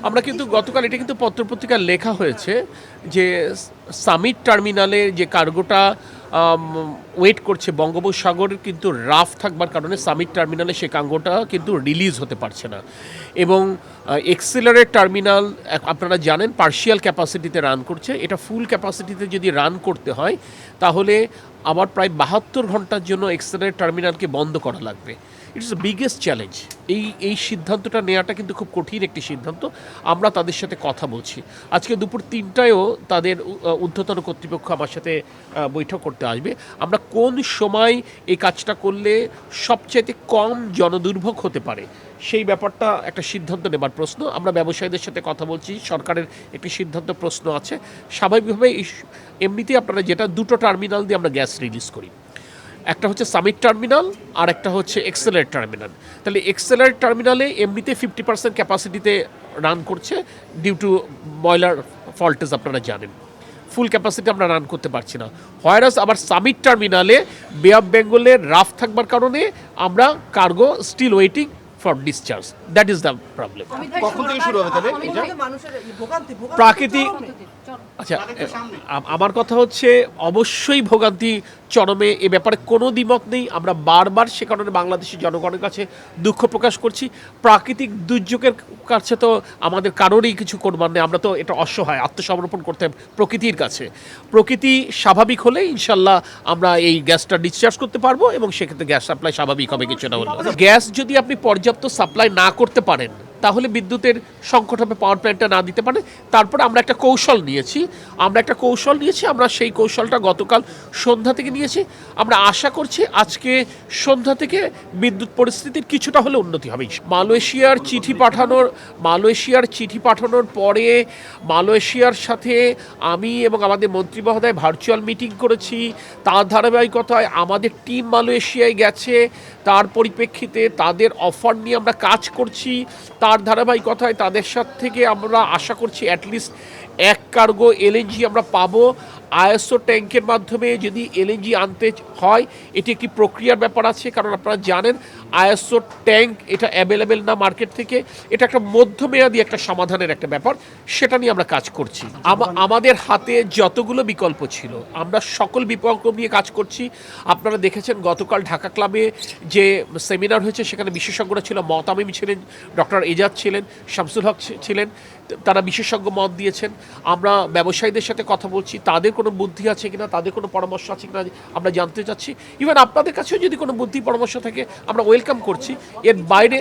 আমরা কিন্তু গতকাল এটা কিন্তু পত্রপত্রিকায় লেখা হয়েছে যে সামিট টার্মিনালে যে কার্গোটা ওয়েট করছে বঙ্গোপসাগরের কিন্তু রাফ থাকবার কারণে সামিট টার্মিনালে সে কার্গোটা কিন্তু রিলিজ হতে পারছে না এবং এক্সেলারেট টার্মিনাল আপনারা জানেন পার্শিয়াল ক্যাপাসিটিতে রান করছে। এটা ফুল ক্যাপাসিটিতে যদি রান করতে হয় তাহলে আবার প্রায় 72 ঘন্টার জন্য এক্সেলারেট টার্মিনালকে বন্ধ করা লাগবে। It's the biggest challenge. এই সিদ্ধান্তটা নেওয়াটা কিন্তু খুব কঠিন একটি সিদ্ধান্ত। আমরা তাদের সাথে কথা বলছি। আজকে দুপুর 3টায়ও তাদের ঊর্ধ্বতন কর্তৃপক্ষ আমার সাথে বৈঠক করতে আসবে। আমরা কোন সময় এই কাজটা করলে সবচাইতে কম জনদুর্ভোগ হতে পারে সেই ব্যাপারটা একটা সিদ্ধান্ত নেবার প্রশ্ন। আমরা ব্যবসায়ীদের সাথে কথা বলছি, সরকারের একটি সিদ্ধান্ত প্রশ্ন আছে। স্বাভাবিকভাবে এমনিতেই আপনারা যেটা দুটো টার্মিনাল দিয়ে আমরা গ্যাস রিলিজ করি, একটা হচ্ছে সামিট টার্মিনাল আর একটা হচ্ছে এক্সেলারেট টার্মিনাল। তাহলে এক্সেলারেট টার্মিনালে এমনিতে 50% ক্যাপাসিটিতে রান করছে ডিউ টু বয়লার ফল্টেজ, আপনারা জানেন ফুল ক্যাপাসিটি আমরা রান করতে পারছি না। হোয়ারাস আবার সামিট টার্মিনালে বে অফ বেঙ্গলের রাফ থাকবার কারণে আমরা cargo still waiting for discharge. That is the problem. কখন থেকে শুরু হবে তাহলে এটা? প্রাকৃতিক আচ্ছা, আমার কথা হচ্ছে অবশ্যই ভোগান্তি চরমে, এ ব্যাপারে কোনো দ্বিমত নেই। আমরা বারবার সে কারণে বাংলাদেশের জনগণের কাছে দুঃখ প্রকাশ করছি। প্রাকৃতিক দুর্যোগের কাছে তো আমাদের কারোরই কিছু করবার নেই। আমরা তো এটা অসহায়, আত্মসমর্পণ করতে হবে প্রকৃতির কাছে। প্রকৃতি স্বাভাবিক হলে ইনশাল্লাহ আমরা এই গ্যাসটা ডিসচার্জ করতে পারবো এবং সেক্ষেত্রে গ্যাস সাপ্লাই স্বাভাবিক হবে কিছুটা হলো। গ্যাস যদি আপনি পর্যাপ্ত সাপ্লাই না করতে পারেন তাহলে বিদ্যুতের সংকট হবে, পাওয়ার প্ল্যান্টটা না দিতে পারে। তারপরে আমরা একটা কৌশল নিয়েছি, আমরা সেই কৌশলটা গতকাল সন্ধ্যা থেকে নিয়েছি। আমরা আশা করছি আজকে সন্ধ্যা থেকে বিদ্যুৎ পরিস্থিতির কিছুটা হলে উন্নতি হবে। মালয়েশিয়ার চিঠি পাঠানোর পরে মালয়েশিয়ার সাথে আমি এবং আমাদের মন্ত্রী মহোদয় ভার্চুয়াল মিটিং করেছি। তার ধারাবাহিকতায় আমাদের টিম মালয়েশিয়ায় গেছে, তার পরিপ্রেক্ষিতে তাদের অফার নিয়ে আমরা কাজ করছি। তার ধারাবাহিকতায় তাদের সাথে থেকে আমরা আশা করছি অ্যাটলিস্ট এক কার্গো এলএনজি আমরা পাবো। আইএসও ট্যাঙ্কের মাধ্যমে যদি এলএনজি আনতে হয় এটি একটি প্রক্রিয়ার ব্যাপার আছে, কারণ আপনারা জানেন আইএসও ট্যাঙ্ক এটা অ্যাভেলেবেল না মার্কেট থেকে। এটা একটা মধ্যমেয়াদী একটা সমাধানের একটা ব্যাপার, সেটা নিয়ে আমরা কাজ করছি। আমাদের হাতে যতগুলো বিকল্প ছিল আমরা সকল বিকল্প নিয়ে কাজ করছি। আপনারা দেখেছেন গতকাল ঢাকা ক্লাবে যে সেমিনার হয়েছে সেখানে বিশেষজ্ঞরা ছিল, মতামিম ছিলেন, ডক্টর এজাজ ছিলেন, শামসুল হক ছিলেন, তারা বিশেষজ্ঞ মত দিয়েছেন। আমরা ব্যবসায়ীদের সাথে কথা বলছি, তাদের কোনো বুদ্ধি আছে কিনা, তাদের কোনো পরামর্শ আছে কিনা আমরা জানতে চাচ্ছি। ইভেন আপনাদের কাছেও যদি কোনো বুদ্ধি পরামর্শ থাকে আমরা ওয়েলকাম করছি। এর বাইরে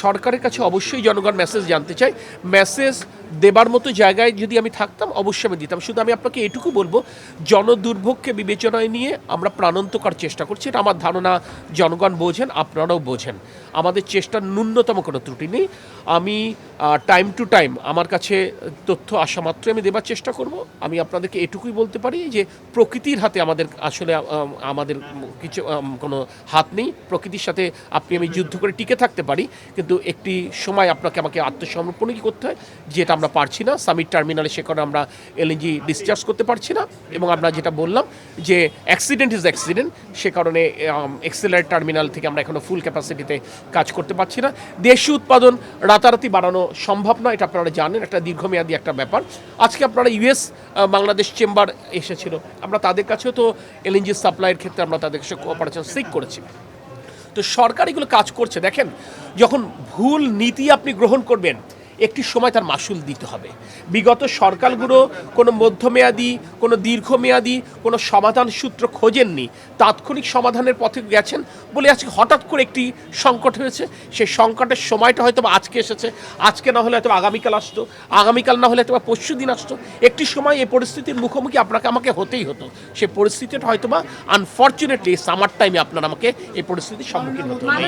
সরকারের কাছে অবশ্যই জনগণ মেসেজ জানতে চাই। মেসেজ দেবার মতো জায়গায় যদি আমি থাকতাম অবশ্যই আমি দিতাম। শুধু আমি আপনাকে এটুকু বলবো, জনদুর্ভোগকে বিবেচনায় নিয়ে আমরা প্রাণান্তকর চেষ্টা করছি। এটা আমার ধারণা জনগণ বোঝেন, আপনারাও বোঝেন। আমাদের চেষ্টার ন্যূনতম কোনো ত্রুটি নেই। আমি টাইম টু টাইম আমার কাছে তথ্য আসা মাত্রই আমি দেবার চেষ্টা করব। আমি আপনাদেরকে এটুকুই বলতে পারি যে প্রকৃতির হাতে আমাদের কিছু কোনো হাত নেই। প্রকৃতির সাথে আমি যুদ্ধ করে টিকে থাকতে পারি, কিন্তু একটি সময় আমাকে আত্মসমর্পণই করতে হয়, যেটা আমরা পারছি না। সামিট টার্মিনালে সে কারণে আমরা এলএনজি ডিসচার্জ করতে পারছি না এবং আমরা যেটা বললাম যে অ্যাক্সিডেন্ট ইজ অ্যাক্সিডেন্ট, সে কারণে এক্সেলারেট টার্মিনাল থেকে আমরা এখনো ফুল ক্যাপাসিটিতে কাজ করতে পারছি না। দেশি উৎপাদন রাতারাতি বাড়ানো সম্ভব নয়, এটা আপনারা জানেন, একটা দীর্ঘমেয়াদী একটা ব্যাপার। আজকে আপনারা ইউএস বাংলাদেশ চেম্বার এসেছিল, আমরা তাদের কাছেও তো এলএনজি সাপ্লাইয়ের ক্ষেত্রে আমরা তাদের কাছে কোঅপারেশন সিক করেছি। তো সরকার এগুলো কাজ করছে। দেখেন, যখন ভুল নীতি আপনি গ্রহণ করবেন একটি সময় তার মাসুল দিতে হবে। বিগত সরকারগুলো কোনো মধ্যমেয়াদী, কোনো দীর্ঘমেয়াদী কোনো সমাধান সূত্র খোঁজেননি, তাৎক্ষণিক সমাধানের পথে গেছেন বলে আজকে হঠাৎ করে একটি সংকট হয়েছে। সেই সংকটের সময়টা হয়তো আজকে এসেছে, আজকে না হলে হয়তো আগামীকাল আসতো, আগামীকাল না হলে হয়তো পরশু দিন আসতো। একটি সময় এই পরিস্থিতির মুখোমুখি আমাকে হতেই হতো। সেই পরিস্থিতিটা হয়তো বা আনফর্চুনেটলি সামার টাইমে আমাকে এই পরিস্থিতির সম্মুখীন হতে হবে।